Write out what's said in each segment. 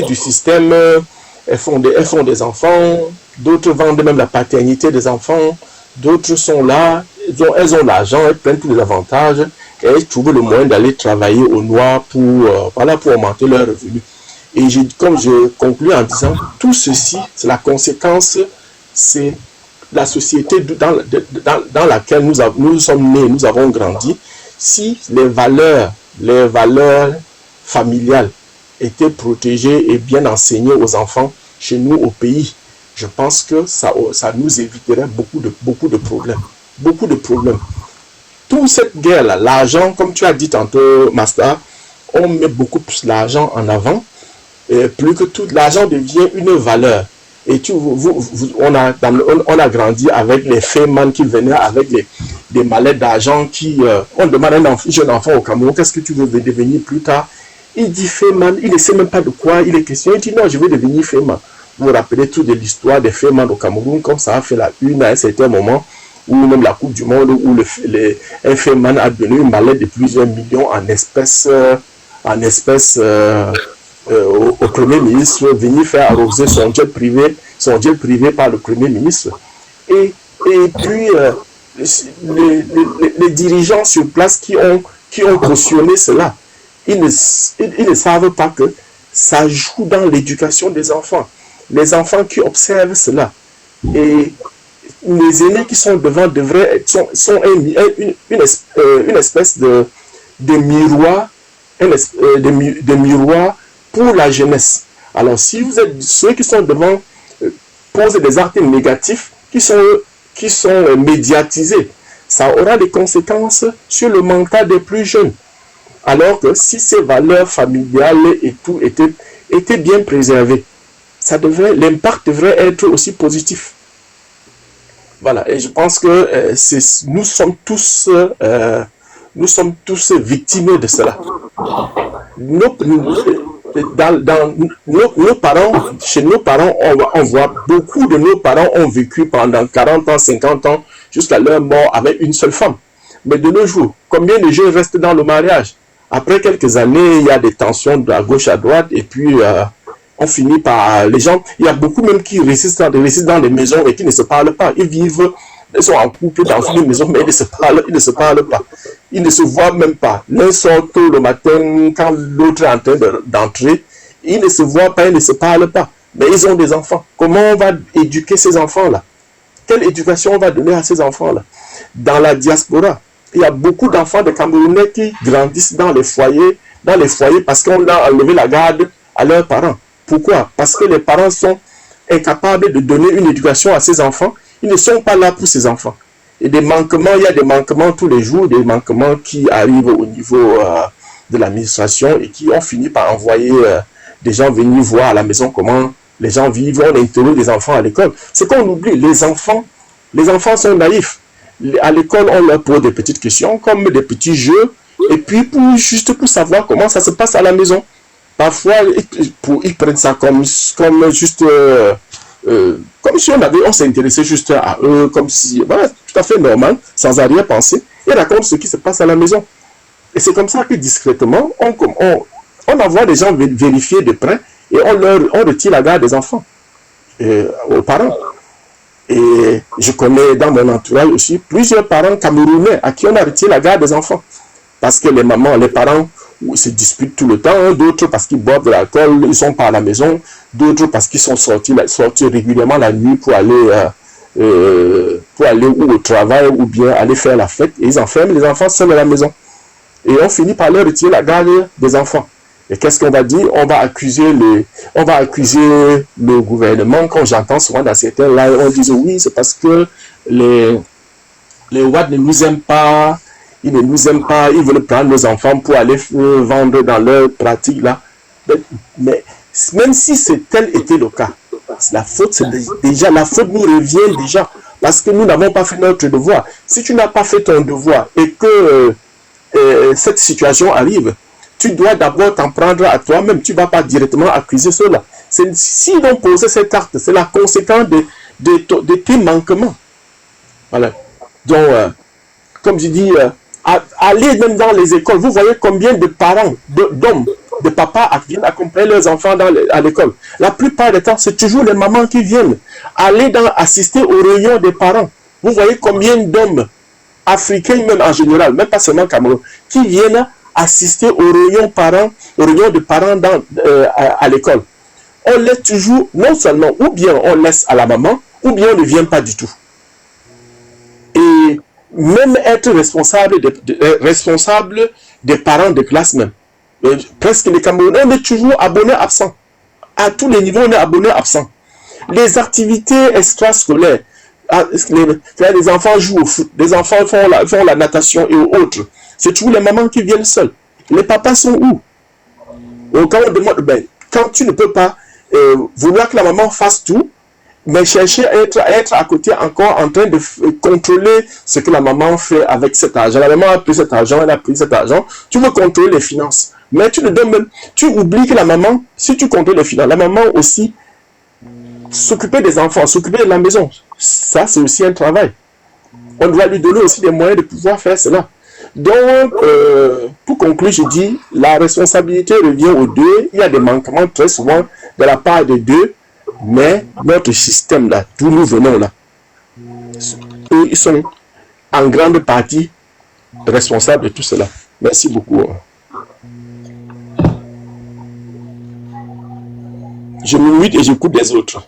du système, elles font des enfants, d'autres vendent même la paternité des enfants, d'autres sont là, elles ont l'argent, elles prennent tous les avantages, et elles trouvent le moyen d'aller travailler au noir pour augmenter leurs revenus. Et comme je conclue en disant, tout ceci, c'est la conséquence, c'est la société dans laquelle nous sommes nés, nous avons grandi. Si les valeurs familiales étaient protégées et bien enseignées aux enfants chez nous au pays, je pense que ça nous éviterait beaucoup de problèmes. Beaucoup de problèmes. Toute cette guerre-là, l'argent, comme tu as dit tantôt, Master, on met beaucoup plus l'argent en avant, et plus que tout, l'argent devient une valeur. Et on a grandi avec les fémans qui venaient avec des mallettes d'argent on demande à un jeune enfant au Cameroun, qu'est-ce que tu veux devenir plus tard? Il dit féman, il ne sait même pas de quoi il est question. Il dit non, je veux devenir féman. Vous vous rappelez tout de l'histoire des fémans au Cameroun, comme ça a fait la une à un certain moment, ou même la Coupe du Monde, où un féman a donné une mallette de plusieurs millions en espèces au Premier ministre, venir faire arroser son jet privé par le Premier ministre. Et puis, les dirigeants sur place qui ont cautionné cela, ils ne savent pas que ça joue dans l'éducation des enfants. Les enfants qui observent cela. Et les aînés qui sont devant sont une espèce de miroir, de miroir pour la jeunesse. Alors, si vous êtes ceux qui sont devant posent des actes négatifs qui sont médiatisés, ça aura des conséquences sur le mental des plus jeunes. Alors que si ces valeurs familiales et tout étaient bien préservées, l'impact devrait être aussi positif. Voilà, et je pense que nous sommes tous victimes de cela. Chez nos parents, on voit beaucoup de nos parents ont vécu pendant 40 ans, 50 ans, jusqu'à leur mort avec une seule femme. Mais de nos jours, combien de jeunes restent dans le mariage? Après quelques années, il y a des tensions de à gauche à droite, et puis on finit par... Les gens, il y a beaucoup même qui résident dans des maisons et qui ne se parlent pas. Ils sont en couple dans une maison, mais ils ne se parlent pas. Ils ne se voient même pas. L'un sort tôt le matin quand l'autre est en train d'entrer. Ils ne se voient pas, ils ne se parlent pas. Mais ils ont des enfants. Comment on va éduquer ces enfants-là? Quelle éducation on va donner à ces enfants-là? Dans la diaspora, il y a beaucoup d'enfants de Camerounais qui grandissent dans les foyers parce qu'on a enlevé la garde à leurs parents. Pourquoi? Parce que les parents sont incapables de donner une éducation à ces enfants. Ils ne sont pas là pour ces enfants. Et il y a des manquements tous les jours, des manquements qui arrivent au niveau de l'administration et qui ont fini par envoyer des gens venir voir à la maison comment les gens vivent. On interroge les enfants à l'école. C'est qu'on oublie, les enfants sont naïfs. À l'école, on leur pose des petites questions, comme des petits jeux, et puis juste pour savoir comment ça se passe à la maison. Parfois, ils prennent ça comme juste... comme si on s'intéressait juste à eux, comme si, voilà, tout à fait normal, sans arrière-pensée, et racontent ce qui se passe à la maison. Et c'est comme ça que discrètement, on envoie des gens vérifier de près, et on retire la garde des enfants aux parents. Et je connais dans mon entourage aussi plusieurs parents camerounais à qui on a retiré la garde des enfants. Parce que les parents se disputent tout le temps, d'autres parce qu'ils boivent de l'alcool, ils ne sont pas à la maison, d'autres parce qu'ils sont sortis régulièrement la nuit pour aller ou au travail ou bien aller faire la fête, et ils enferment les enfants seuls à la maison. Et on finit par leur retirer la garde des enfants. Et qu'est-ce qu'on va dire? On va accuser le gouvernement. Quand j'entends souvent dans certains lives, on dit oui, c'est parce que les Ouad ne nous aiment pas, ils ne nous aiment pas, ils veulent prendre nos enfants pour aller vendre dans leur pratique là. Mais même si tel était le cas, la faute nous revient déjà, parce que nous n'avons pas fait notre devoir. Si tu n'as pas fait ton devoir et que cette situation arrive, tu dois d'abord t'en prendre à toi-même. Tu ne vas pas directement accuser cela. S'ils ont posé cet acte, c'est la conséquence de tes manquements. Voilà. Donc, comme je dis, allez même dans les écoles. Vous voyez combien de parents, d'hommes, des papas viennent accompagner leurs enfants à l'école. La plupart du temps, c'est toujours les mamans qui viennent assister aux réunions des parents. Vous voyez combien d'hommes africains, même en général, même pas seulement Cameroun, qui viennent assister aux réunions de parents à l'école. On laisse toujours, non seulement, ou bien on laisse à la maman, ou bien on ne vient pas du tout. Et même être responsable des parents de classe même. Presque les Camerounais, on est toujours abonnés absents. À tous les niveaux, on est abonnés absents. Les activités extrascolaires, les enfants jouent au foot, les enfants font la natation et autres. C'est toujours les mamans qui viennent seules. Les papas sont où? Donc, quand on demande, quand tu ne peux pas vouloir que la maman fasse tout, mais chercher à être à côté encore en train de contrôler ce que la maman fait avec cet argent. La maman a pris cet argent, elle a pris cet argent. Tu veux contrôler les finances. Mais tu oublies que la maman, si tu contrôles les finances, la maman aussi s'occuper des enfants, s'occuper de la maison. Ça, c'est aussi un travail. On doit lui donner aussi des moyens de pouvoir faire cela. Donc, pour conclure, je dis, la responsabilité revient aux deux. Il y a des manquements très souvent de la part des deux. Mais notre système là, d'où nous venons là, eux, ils sont en grande partie responsables de tout cela. Merci beaucoup. Je me mute et j'écoute les autres.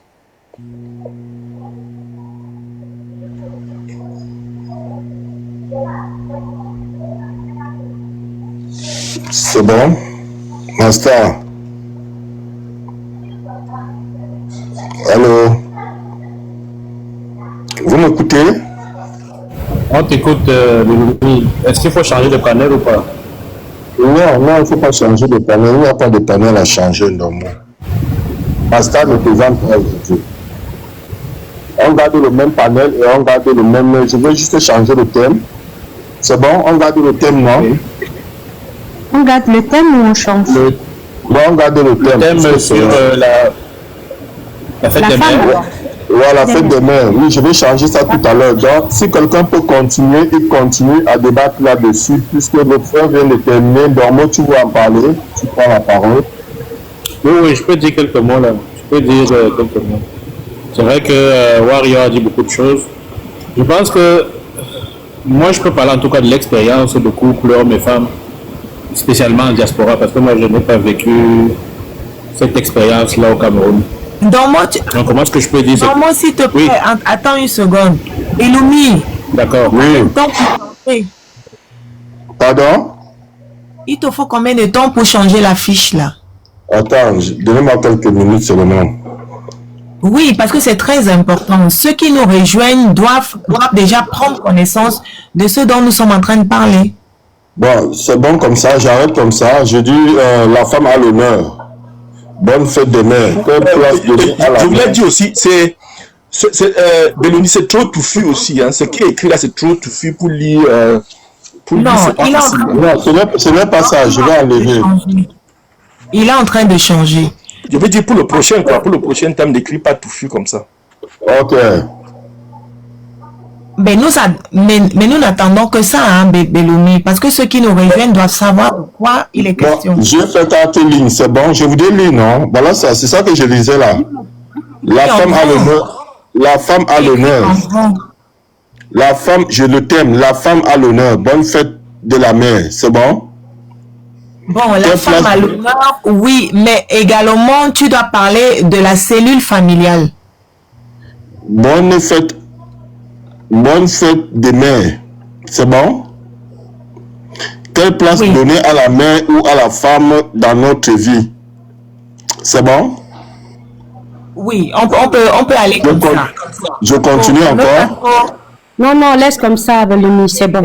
C'est bon, Master. Allô? Vous m'écoutez? On t'écoute, est-ce qu'il faut changer de panel ou pas? Non, il ne faut pas changer de panel. Il n'y a pas de panel à changer, non. Master ne présente pas aujourd'hui. On garde le même panel et on garde le même... Je veux juste changer le thème. C'est bon? On garde le thème, non? Oui. On garde le thème ou on change? Bon, on garde le thème. Le thème sur la fête des mères. Ouais, la fête des mères. Oui, je vais changer ça tout à l'heure. Donc, si quelqu'un peut continuer, il continue à débattre là-dessus, puisque le frère vient de terminer. Donc, tu veux en parler, tu prends la parole. Oui, je peux dire quelques mots là. Quelques mots. C'est vrai que Wario a dit beaucoup de choses. Je pense que moi, je peux parler en tout cas de l'expérience de couple hommes et femmes, spécialement en diaspora, parce que moi, je n'ai pas vécu cette expérience-là au Cameroun. Donc, comment est-ce que je peux dire ça? Moi, s'il te plaît, oui. Attends une seconde. Elumi. D'accord. Oui. Pardon? Il te faut combien de temps pour changer la fiche là? Attends, donnez-moi quelques minutes seulement. Oui, parce que c'est très important. Ceux qui nous rejoignent doivent déjà prendre connaissance de ce dont nous sommes en train de parler. Bon, c'est bon comme ça, j'arrête comme ça. Je dis, la femme a l'honneur. Bonne fête des mères. Je voulais dire aussi, Beloni, c'est trop touffu aussi. Hein. Ce qui est écrit là, c'est trop touffu pour lire. Non, il est en train de... Non, ce n'est pas ça, je vais enlever. Il est en train de changer. Je veux dire pour le prochain, quoi. Pour le prochain thème, n'écris pas touffu comme ça. Ok. Mais nous n'attendons que ça, hein, Beloni, parce que ceux qui nous rejoignent doivent savoir de quoi il est question. Bon, j'ai fait 4 lignes, c'est bon, je vous dis lire, non? Voilà, c'est ça que je disais là. La femme a l'honneur. La femme a l'honneur. La femme, je le t'aime, la femme a l'honneur. Bonne fête de la mère, c'est bon? Bon, la femme a l'honneur, oui, mais également, tu dois parler de la cellule familiale. Bonne fête des mères, c'est bon? Quelle place donner à la mère ou à la femme dans notre vie? C'est bon? Oui, on peut aller comme ça. Je continue encore? Non, laisse comme ça, Beloni, c'est bon.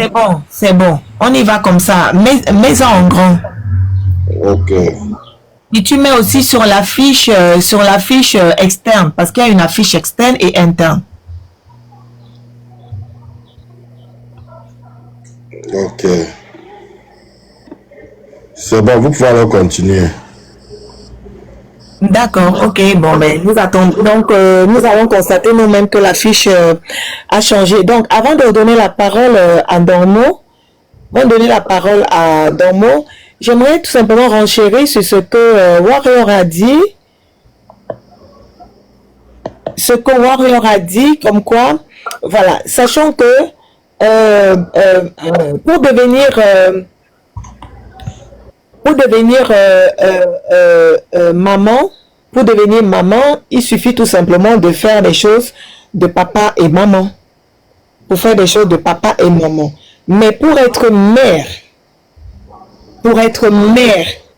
C'est bon. On y va comme ça. Mets-en en grand. Ok. Et tu mets aussi sur la fiche externe, parce qu'il y a une affiche externe et interne. Ok. C'est bon, vous pouvez alors continuer. D'accord, ok. Bon, ben, nous attendons. Donc, nous allons constater nous-mêmes que la fiche a changé. Donc, avant de donner la parole à Dormo, j'aimerais tout simplement renchérir sur ce que Warrior a dit. Ce que Warrior a dit, comme quoi, voilà, sachant que pour devenir maman, il suffit tout simplement de faire des choses de papa et maman. Pour faire des choses de papa et maman. Mais pour être mère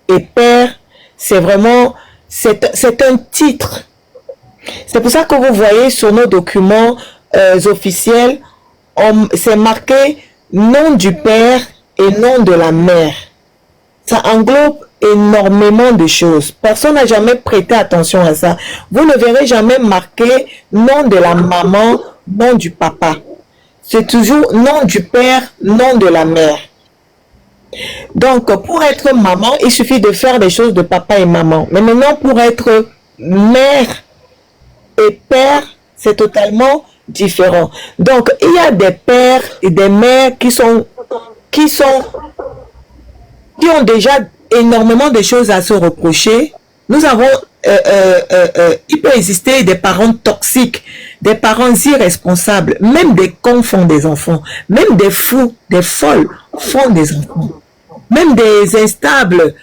et père, c'est vraiment, c'est un titre. C'est pour ça que vous voyez sur nos documents officiels, c'est marqué nom du père et nom de la mère. Ça englobe énormément de choses. Personne n'a jamais prêté attention à ça. Vous ne verrez jamais marqué nom de la maman, nom du papa. C'est toujours nom du père, nom de la mère. Donc, pour être maman, il suffit de faire des choses de papa et maman. Mais maintenant, pour être mère et père, c'est totalement différent. Donc, il y a des pères et des mères qui ont déjà énormément de choses à se reprocher. Nous avons, il peut exister des parents toxiques, des parents irresponsables, même des cons font des enfants, même des fous, des folles font des enfants, même des instables,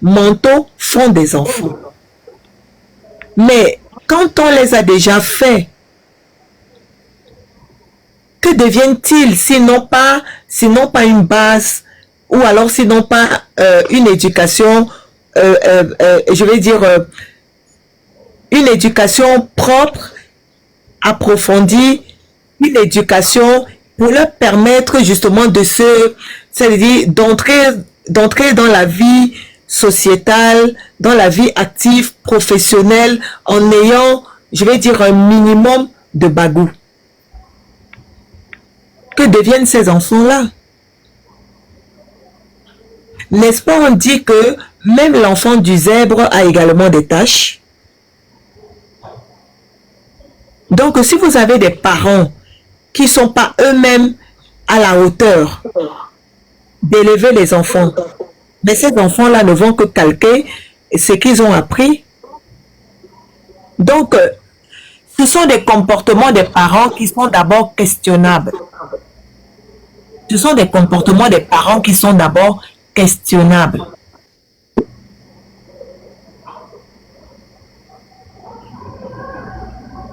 mentaux font des enfants. Mais quand on les a déjà faits, que deviennent-ils sinon pas une base ou alors sinon pas une éducation, je vais dire une éducation propre, approfondie, une éducation pour leur permettre justement c'est-à-dire d'entrer dans la vie sociétale, dans la vie active, professionnelle, en ayant, je vais dire, un minimum de bagou. Que deviennent ces enfants-là? N'est-ce pas, on dit que même l'enfant du zèbre a également des tâches? Donc, si vous avez des parents qui ne sont pas eux-mêmes à la hauteur d'élever les enfants, mais ces enfants-là ne vont que calquer ce qu'ils ont appris. Donc, ce sont des comportements des parents qui sont d'abord questionnables. Ce sont des comportements des parents qui sont d'abord questionnables.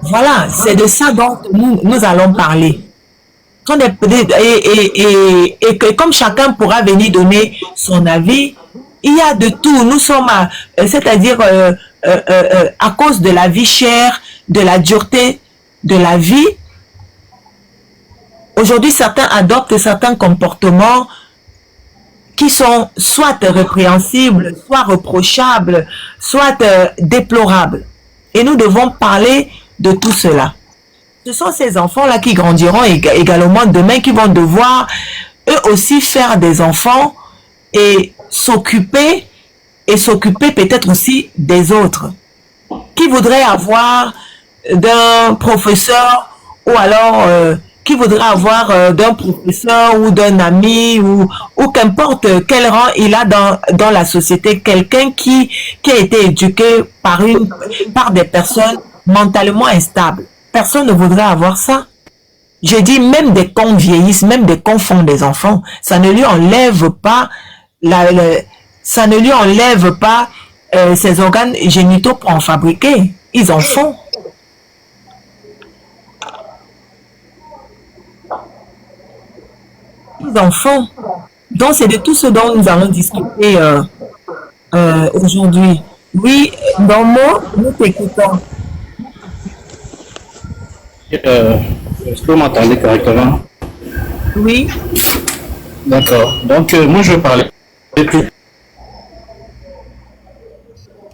Voilà, c'est de ça dont nous allons parler. Et que comme chacun pourra venir donner son avis, il y a de tout. Nous sommes c'est-à-dire à cause de la vie chère, de la dureté de la vie. Aujourd'hui, certains adoptent certains comportements qui sont soit répréhensibles, soit reprochables, soit déplorables. Et nous devons parler de tout cela. Ce sont ces enfants-là qui grandiront également demain, qui vont devoir eux aussi faire des enfants et s'occuper peut-être aussi des autres. Qui voudrait avoir d'un professeur ou alors qui voudrait avoir d'un professeur ou d'un ami ou qu'importe quel rang il a dans la société, quelqu'un qui a été éduqué par des personnes mentalement instables. Personne ne voudrait avoir ça. Je dis même des cons vieillissent, même des cons font des enfants. Ça ne lui enlève pas ses organes génitaux pour en fabriquer. Ils en font. Ils en font. Donc c'est de tout ce dont nous allons discuter aujourd'hui. Oui, Domo, nous t'écoutons. Est-ce que vous m'entendez correctement? Oui. D'accord. Donc, moi, je vais parler plus.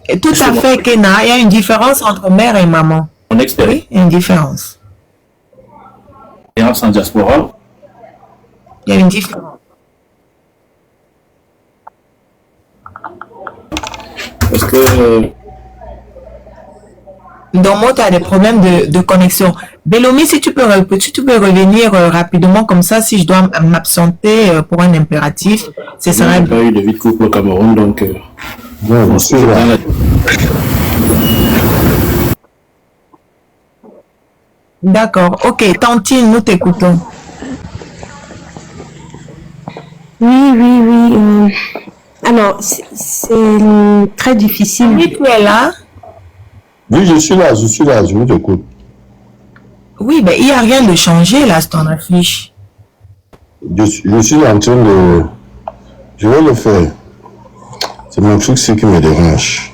Et tout à fait, Kena. Il y a une différence entre mère et maman. Mon expérience Oui, il y a une différence. En diaspora. Il y a une différence. Parce que Dans moi, tu as des problèmes de connexion. Bellomi, si tu peux revenir rapidement comme ça, si je dois m'absenter pour un impératif, ce Il n'y serait a pas eu de vie de couple au Cameroun, donc Non, je suis là. d'accord. Ok, Tantine, nous t'écoutons. Oui. Alors, c'est très difficile. Oui, tu es là. Oui, je suis là, je vous écoute. Oui, mais il n'y a rien de changé là sur ton affiche. Je suis en train de... Je vais le faire. C'est mon truc, ce qui me dérange.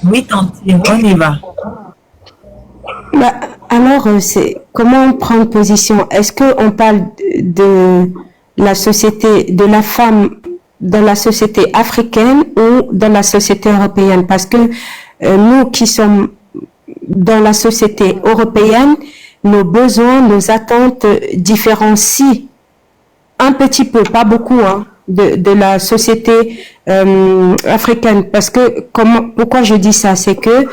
Oui, Tantine, on y va. Bah, alors, c'est comment prendre position? Est-ce qu'on parle de la société, de la femme dans la société africaine ou dans la société européenne? Parce que nous qui sommes dans la société européenne, nos besoins, nos attentes différencient un petit peu, pas beaucoup, hein, de la société africaine. Parce que, pourquoi je dis ça? C'est que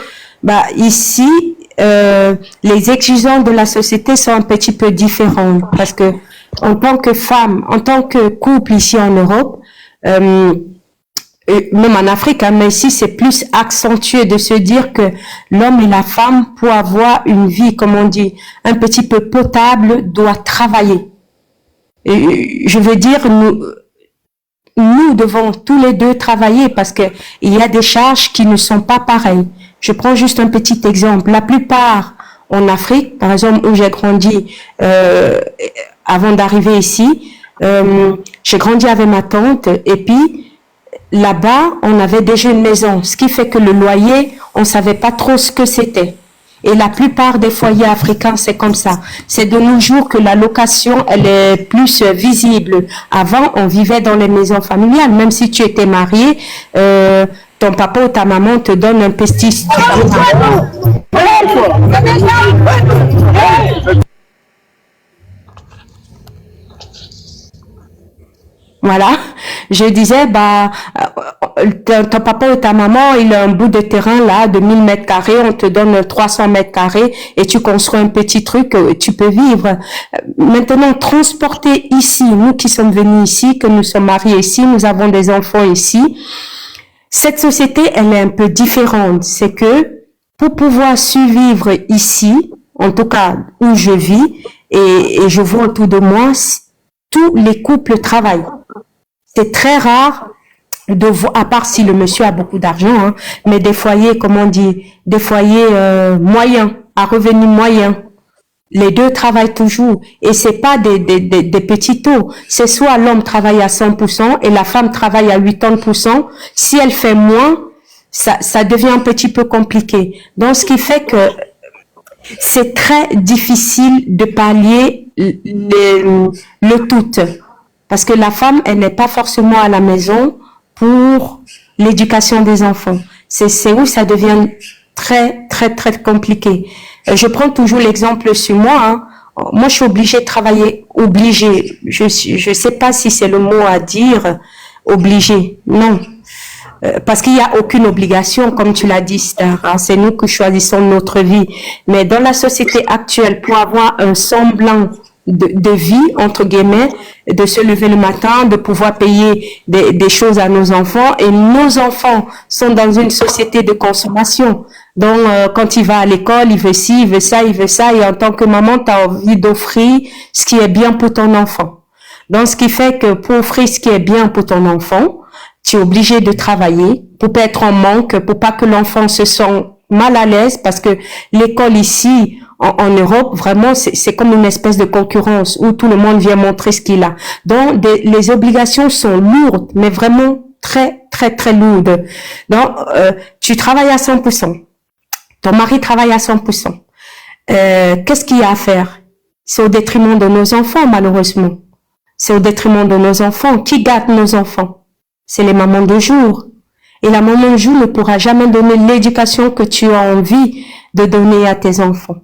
ici, les exigences de la société sont un petit peu différentes. Parce que en tant que femme, en tant que couple ici en Europe, même en Afrique, hein, mais ici c'est plus accentué de se dire que l'homme et la femme, pour avoir une vie, comme on dit, un petit peu potable, doivent travailler. Et je veux dire, nous devons tous les deux travailler parce que il y a des charges qui ne sont pas pareilles. Je prends juste un petit exemple. La plupart en Afrique, par exemple où j'ai grandi avant d'arriver ici, j'ai grandi avec ma tante et puis là-bas, on avait déjà une maison, ce qui fait que le loyer, on savait pas trop ce que c'était. Et la plupart des foyers africains, c'est comme ça. C'est de nos jours que la location, elle est plus visible. Avant, on vivait dans les maisons familiales. Même si tu étais marié, ton papa ou ta maman te donne un pesticide. Voilà, je disais, ton papa ou ta maman, il a un bout de terrain là de 1000 mètres carrés, on te donne 300 mètres carrés et tu construis un petit truc, tu peux vivre. Maintenant, transporter ici, nous qui sommes venus ici, que nous sommes mariés ici, nous avons des enfants ici, cette société, elle est un peu différente. C'est que pour pouvoir survivre ici, en tout cas où je vis, et je vois autour de moi, tous les couples travaillent. C'est très rare de voir, à part si le monsieur a beaucoup d'argent, hein, mais des foyers, comme on dit, des foyers moyens, à revenus moyens. Les deux travaillent toujours et c'est pas des petits taux. C'est soit l'homme travaille à 100% et la femme travaille à 80%. Si elle fait moins, ça devient un petit peu compliqué. Donc, ce qui fait que c'est très difficile de pallier le tout. Parce que la femme, elle n'est pas forcément à la maison pour l'éducation des enfants. C'est où ça devient très, très, très compliqué. Je prends toujours l'exemple sur moi. Hein. Moi, je suis obligée de travailler. Obligée. Je sais pas si c'est le mot à dire. Obligée. Non. Parce qu'il n'y a aucune obligation, comme tu l'as dit, Star. Hein. C'est nous qui choisissons notre vie. Mais dans la société actuelle, pour avoir un semblant de vie, entre guillemets, de se lever le matin, de pouvoir payer des choses à nos enfants. Et nos enfants sont dans une société de consommation. Donc, quand il va à l'école, il veut ci, il veut ça, il veut ça. Et en tant que maman, tu as envie d'offrir ce qui est bien pour ton enfant. Donc, ce qui fait que pour offrir ce qui est bien pour ton enfant, tu es obligé de travailler pour pas être en manque, pour pas que l'enfant se sente mal à l'aise, parce que l'école ici, en Europe, vraiment, c'est comme une espèce de concurrence où tout le monde vient montrer ce qu'il a. Donc, les obligations sont lourdes, mais vraiment très, très, très lourdes. Donc, tu travailles à 100%. Ton mari travaille à 100%. Qu'est-ce qu'il y a à faire? C'est au détriment de nos enfants, malheureusement. C'est au détriment de nos enfants. Qui gâte nos enfants? C'est les mamans de jour. Et la maman de jour ne pourra jamais donner l'éducation que tu as envie de donner à tes enfants.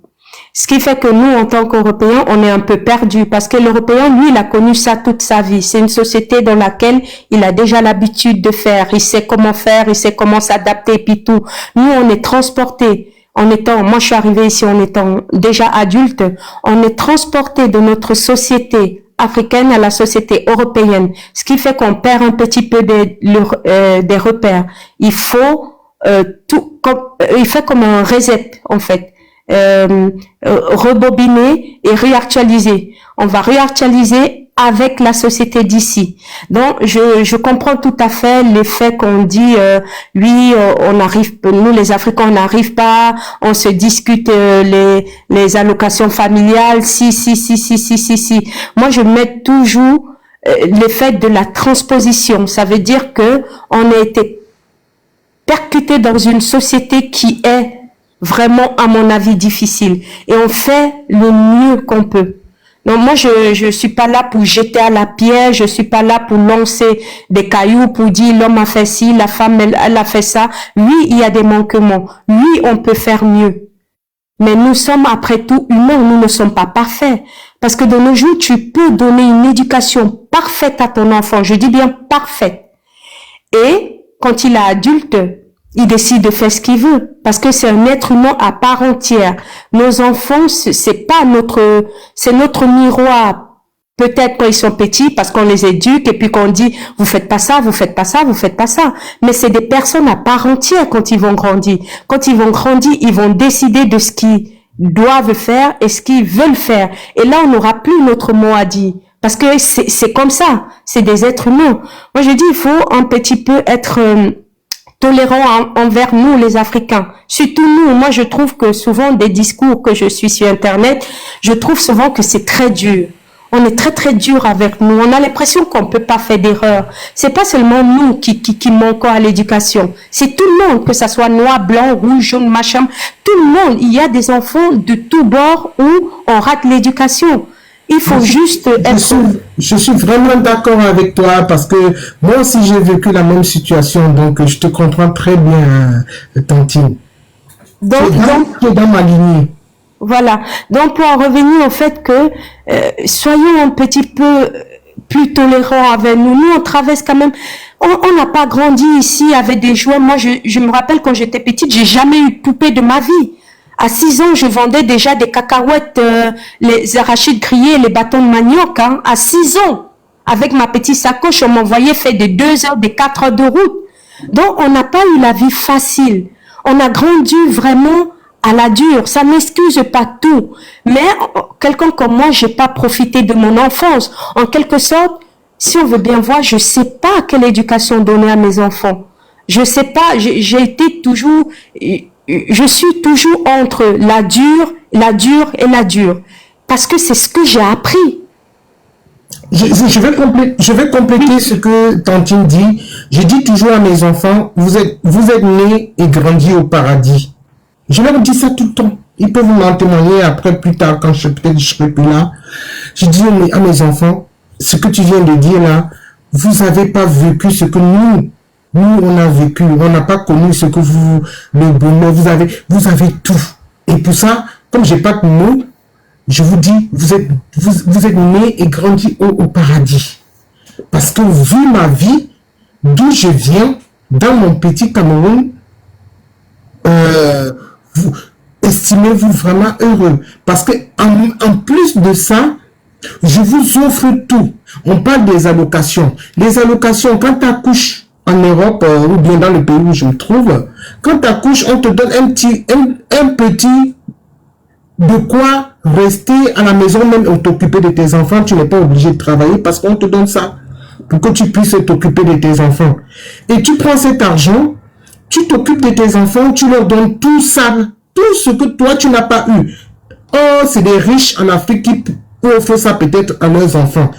Ce qui fait que nous, en tant qu'Européens, on est un peu perdus parce que l'Européen, lui, il a connu ça toute sa vie. C'est une société dans laquelle il a déjà l'habitude de faire. Il sait comment faire, il sait comment s'adapter et puis tout. Nous, on est transportés. moi je suis arrivée ici en étant déjà adulte, on est transporté de notre société africaine à la société européenne, ce qui fait qu'on perd un petit peu des repères. Il faut il fait comme un reset en fait, rebobiner et réactualiser. On va réactualiser avec la société d'ici. Donc, je comprends tout à fait l'effet qu'on dit, on arrive, nous les Africains, on n'arrive pas, on se discute les allocations familiales, si. Moi, je mets toujours l'effet de la transposition. Ça veut dire que on a été percuté dans une société qui est vraiment, à mon avis, difficile. Et on fait le mieux qu'on peut. Donc moi je suis pas là pour jeter à la pierre, je suis pas là pour lancer des cailloux pour dire l'homme a fait ci, la femme elle a fait ça. Oui, il y a des manquements. Oui, on peut faire mieux. Mais nous sommes après tout humains, nous ne sommes pas parfaits. Parce que de nos jours, tu peux donner une éducation parfaite à ton enfant, je dis bien parfaite. Et quand il est adulte, il décide de faire ce qu'il veut, parce que c'est un être humain à part entière. Nos enfants, c'est notre miroir. Peut-être quand ils sont petits, parce qu'on les éduque, et puis qu'on dit, vous faites pas ça, vous faites pas ça, vous faites pas ça. Mais c'est des personnes à part entière quand ils vont grandir. Quand ils vont grandir, ils vont décider de ce qu'ils doivent faire et ce qu'ils veulent faire. Et là, on n'aura plus notre mot à dire. Parce que c'est comme ça. C'est des êtres humains. Moi, je dis, il faut un petit peu être tolérant envers nous les Africains, surtout nous. Moi je trouve que souvent des discours que je suis sur internet, je trouve souvent que c'est très dur. On est très dur avec nous, on a l'impression qu'on peut pas faire d'erreur. C'est pas seulement nous qui manquons à l'éducation, c'est tout le monde, que ça soit noir, blanc, rouge, jaune, machin, tout le monde. Il y a des enfants de tous bords où on rate l'éducation. Il faut juste être... Je suis vraiment d'accord avec toi, parce que moi aussi j'ai vécu la même situation, donc je te comprends très bien, Tantine. Donc, dans ma lignée. Voilà. Donc pour en revenir au fait que soyons un petit peu plus tolérants avec nous. Nous, on traverse quand même... On n'a pas grandi ici avec des jouets. Moi, je me rappelle quand j'étais petite, j'ai jamais eu de poupée de ma vie. À 6 ans, je vendais déjà des cacahuètes, les arachides grillés, les bâtons de manioc, hein, à 6 ans. Avec ma petite sacoche, on m'envoyait faire des 2 heures, des 4 heures de route. Donc, on n'a pas eu la vie facile. On a grandi vraiment à la dure. Ça n'excuse pas tout. Mais quelqu'un comme moi, j'ai pas profité de mon enfance. En quelque sorte, si on veut bien voir, je sais pas quelle éducation donner à mes enfants. Je sais pas, j'ai été toujours... Je suis toujours entre la dure et la dure. Parce que c'est ce que j'ai appris. Je vais compléter ce que Tantine dit. Je dis toujours à mes enfants, vous êtes nés et grandis au paradis. Je leur dis ça tout le temps. Ils peuvent m'en témoigner après, plus tard, quand je serai plus là. Je dis à mes enfants, ce que tu viens de dire là, vous n'avez pas vécu ce que nous, on a vécu. On n'a pas connu ce que le bonheur, vous avez tout. Et pour ça, comme j'ai pas de mots, je vous dis, vous êtes nés et grandis au paradis. Parce que vu ma vie, d'où je viens, dans mon petit Cameroun, estimez-vous vraiment heureux. Parce que en plus de ça, je vous offre tout. On parle des allocations. Les allocations, quand tu accouches en Europe ou bien dans le pays où je me trouve, quand tu accouches, on te donne un petit de quoi rester à la maison, même ou t'occuper de tes enfants. Tu n'es pas obligé de travailler parce qu'on te donne ça pour que tu puisses t'occuper de tes enfants. Et tu prends cet argent, tu t'occupes de tes enfants, tu leur donnes tout ça, tout ce que toi tu n'as pas eu. Oh, c'est des riches en Afrique qui offrent ça peut-être à leurs enfants.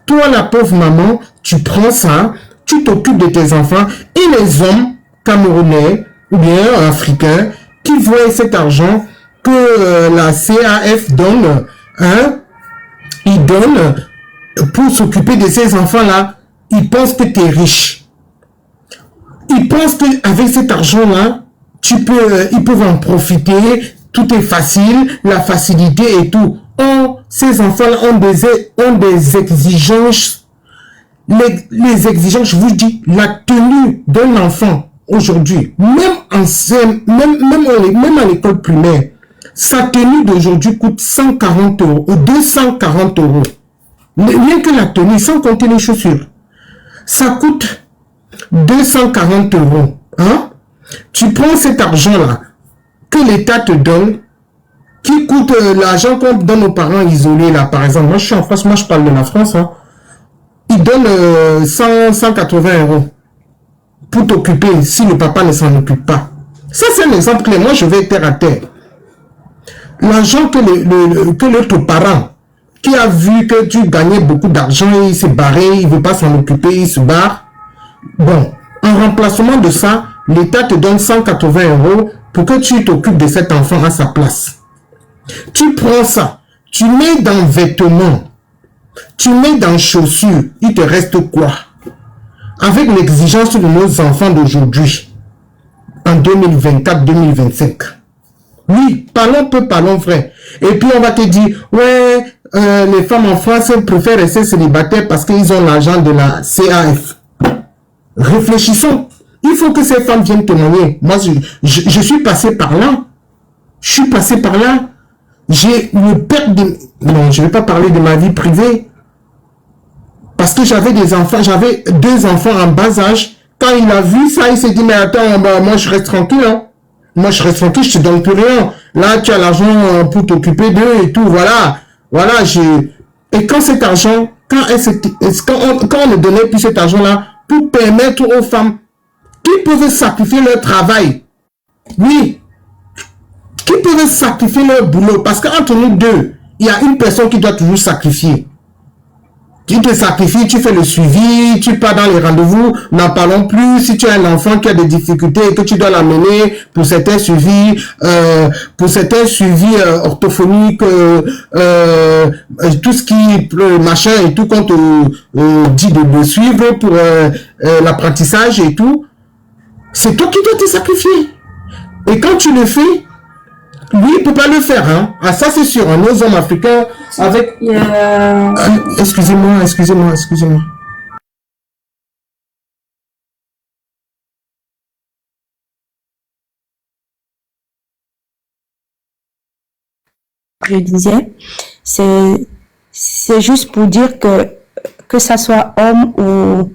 Toi, la pauvre maman, tu prends ça, tu t'occupes de tes enfants, et les hommes camerounais ou bien africains qui voient cet argent que la CAF donne, hein, ils donnent pour s'occuper de ces enfants-là, ils pensent que tu es riche. Ils pensent qu'avec cet argent-là, ils peuvent en profiter, tout est facile, la facilité et tout. Oh, ces enfants-là ont des exigences. Les exigences, je vous dis, la tenue d'un enfant aujourd'hui, même à l'école primaire, sa tenue d'aujourd'hui coûte 140 € ou 240 €. Rien que la tenue, sans compter les chaussures. Ça coûte 240 €. Hein? Tu prends cet argent-là que l'État te donne, qui coûte l'argent qu'on donne aux parents isolés, là, par exemple. Moi, je suis en France, moi, je parle de la France. Hein. Ils donnent 180 € pour t'occuper si le papa ne s'en occupe pas. Ça, c'est un exemple clé. Moi, je vais terre à terre. L'argent que l'autre parent, qui a vu que tu gagnais beaucoup d'argent, il s'est barré, il ne veut pas s'en occuper, il se barre. Bon, en remplacement de ça, l'État te donne 180 € pour que tu t'occupes de cet enfant à sa place. Tu prends ça, tu mets dans vêtements, tu mets dans chaussures, il te reste quoi? Avec l'exigence de nos enfants d'aujourd'hui, en 2024-2025. Oui, parlons peu, parlons vrai. Et puis on va te dire, ouais, les femmes en France préfèrent rester célibataires parce qu'ils ont l'argent de la CAF. Réfléchissons. Il faut que ces femmes viennent témoigner. Moi, je suis passé par là. Je suis passé par là. J'ai une perte de... Non, je ne vais pas parler de ma vie privée. Parce que j'avais des enfants, j'avais 2 enfants en bas âge. Quand il a vu ça, il s'est dit, mais attends, moi je reste tranquille. Hein. Moi je reste tranquille, je te donne plus rien. Là, tu as l'argent pour t'occuper d'eux et tout. Voilà. Voilà, Et quand cet argent, quand on ne donnait plus cet argent-là, pour permettre aux femmes qui peuvent sacrifier leur travail. Oui. Qui peuvent sacrifier leur boulot. Parce qu'entre nous deux, il y a une personne qui doit toujours sacrifier. Tu te sacrifies, tu fais le suivi, tu pars dans les rendez-vous, n'en parlons plus. Si tu as un enfant qui a des difficultés et que tu dois l'amener pour certains suivis, orthophoniques, tout ce qui, machin et tout qu'on te dit de suivre pour l'apprentissage et tout, c'est toi qui dois te sacrifier. Et quand tu le fais, lui, il ne peut pas le faire. Hein. Ah, ça, c'est sûr. Hein. Nos hommes africains, avec... Excusez-moi. Je disais, c'est juste pour dire que ça soit homme ou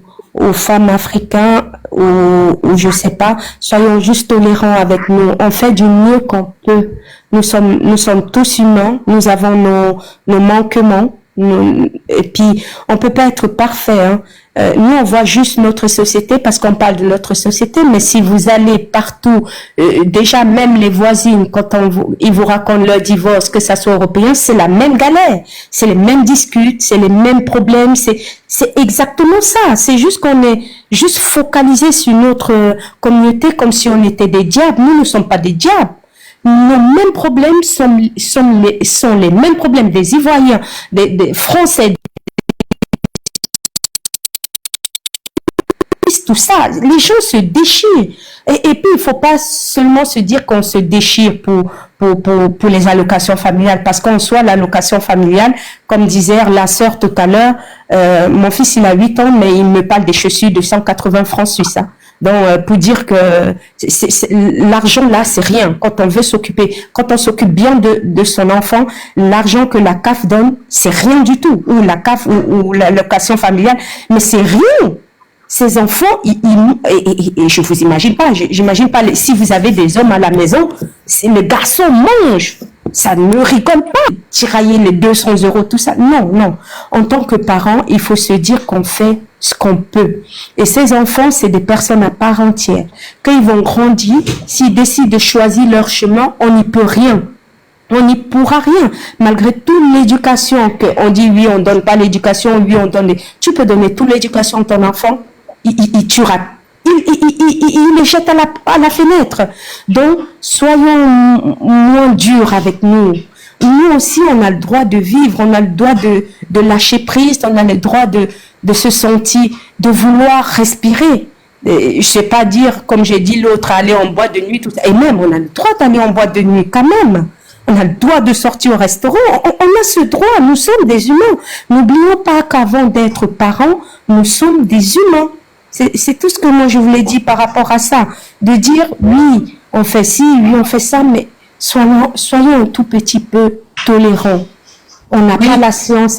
femmes africains ou je sais pas, soyons juste tolérants avec nous. On fait du mieux qu'on peut. Nous sommes tous humains, nous avons nos manquements, et puis on peut pas être parfait. Hein. Nous, on voit juste notre société parce qu'on parle de notre société, mais si vous allez partout, déjà même les voisines, quand ils vous racontent leur divorce, que ça soit européen, c'est la même galère, c'est les mêmes disputes, c'est les mêmes problèmes, c'est exactement ça. C'est juste qu'on est juste focalisé sur notre communauté comme si on était des diables. Nous ne sommes pas des diables. Nos mêmes problèmes sont les mêmes problèmes des Ivoiriens, des Français, tout ça. Les gens se déchirent. Et puis, il faut pas seulement se dire qu'on se déchire pour les allocations familiales, parce qu'en soi, l'allocation familiale, comme disait la sœur tout à l'heure, mon fils, il a 8 ans, mais il me parle des chaussures de 180 francs suisses. Hein. Donc, pour dire que l'argent là, c'est rien. Quand on veut s'occuper, quand on s'occupe bien de son enfant, l'argent que la CAF donne, c'est rien du tout. Ou la CAF ou l'allocation familiale, mais c'est rien. Ces enfants, et je vous imagine pas, j'imagine pas, si vous avez des hommes à la maison, le garçon mange, ça ne rigole pas, tirailler les 200 €, tout ça, non. En tant que parent, il faut se dire qu'on fait ce qu'on peut. Et ces enfants, c'est des personnes à part entière. Quand ils vont grandir, s'ils décident de choisir leur chemin, on n'y peut rien. On n'y pourra rien. Malgré toute l'éducation qu'on dit, oui, on donne pas l'éducation, oui, on donne... Tu peux donner toute l'éducation à ton enfant, il tuera. Il le jette à la fenêtre. Donc, soyons moins durs avec nous. Nous aussi, on a le droit de vivre, on a le droit de lâcher prise, on a le droit de se sentir, de vouloir respirer. Je sais pas dire, comme j'ai dit l'autre, aller en boîte de nuit, tout ça. Et même, on a le droit d'aller en boîte de nuit quand même. On a le droit de sortir au restaurant. On a ce droit. Nous sommes des humains. N'oublions pas qu'avant d'être parents, nous sommes des humains. C'est tout ce que moi je voulais dire par rapport à ça. De dire, oui, on fait ci, oui, on fait ça, mais soyons un tout petit peu tolérants. On n'a pas la science